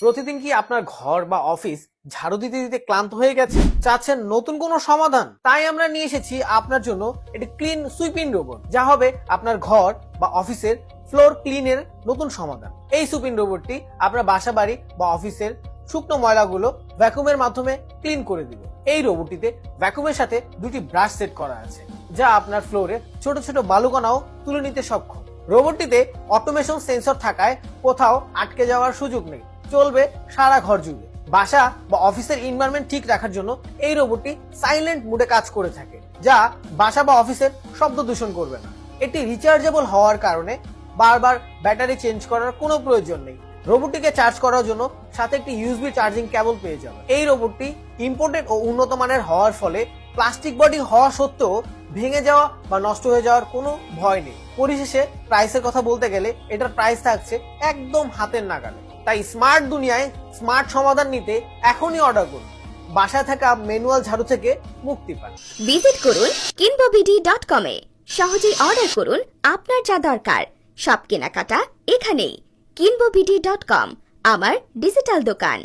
প্রতিদিন কি আপনার ঘর বা অফিস ঝাড়ু দিতে দিতে ক্লান্ত হয়ে গেছে? চাচ্ছেন নতুন কোনো সমাধান? তাই আমরা নিয়ে এসেছি আপনার জন্য একটি ক্লিন সুইপিং রোবট, যা হবে আপনার ঘর বা অফিসের ফ্লোর ক্লিনের নতুন সমাধান। এই সুইপিং রোবটটি আপনার বাসা বাড়ি বা অফিসের শুকনো ময়লাগুলো ভ্যাকুমের মাধ্যমে ক্লিন করে দিবে। এই রোবটটিতে ভ্যাকুমের সাথে দুটি ব্রাশ সেট করা আছে, যা আপনার ফ্লোরে ছোট ছোট বালুকণাও তুলে নিতে সক্ষম। রোবটটিতে অটোমেশন সেন্সর থাকায় কোথাও আটকে যাওয়ার সুযোগ নেই, চলবে সারা ঘর জুড়ে। বাসা বা অফিসের এনভায়রনমেন্ট ঠিক রাখার জন্য এই রোবটটি সাইলেন্ট মোডে কাজ করে থাকে, যা বাসা বা অফিসের শব্দ দূষণ করবে না। এটি রিচার্জেবল হওয়ার কারণে বারবার ব্যাটারি চেঞ্জ করার কোনো প্রয়োজন নেই। রোবটটিকে চার্জ করার জন্য সাথে একটি ইউএসবি চার্জিং কেবল পেয়ে যাবে। এই রোবটটি ইম্পোর্টেড ও উন্নত মানের হওয়ার ফলে প্লাস্টিক বডি হওয়া সত্ত্বেও ভেঙে যাওয়া বা নষ্ট হয়ে যাওয়ার কোনো ভয় নেই। পরিশেষে প্রাইসের কথা বলতে গেলে এটার প্রাইস থাকছে একদম হাতের নাগালে। তাই স্মার্ট দুনিয়ায় স্মার্ট সমাধান নিতে এখনই অর্ডার করুন। বাসায় থাকা ম্যানুয়াল ঝাড়ু থেকে মুক্তি পান। ভিজিট করুন kinbobidi.com এ। সহজেই অর্ডার করুন আপনার যা দরকার। সব কেনাকাটা এখানেই। kinbobidi.com, আমার ডিজিটাল দোকান।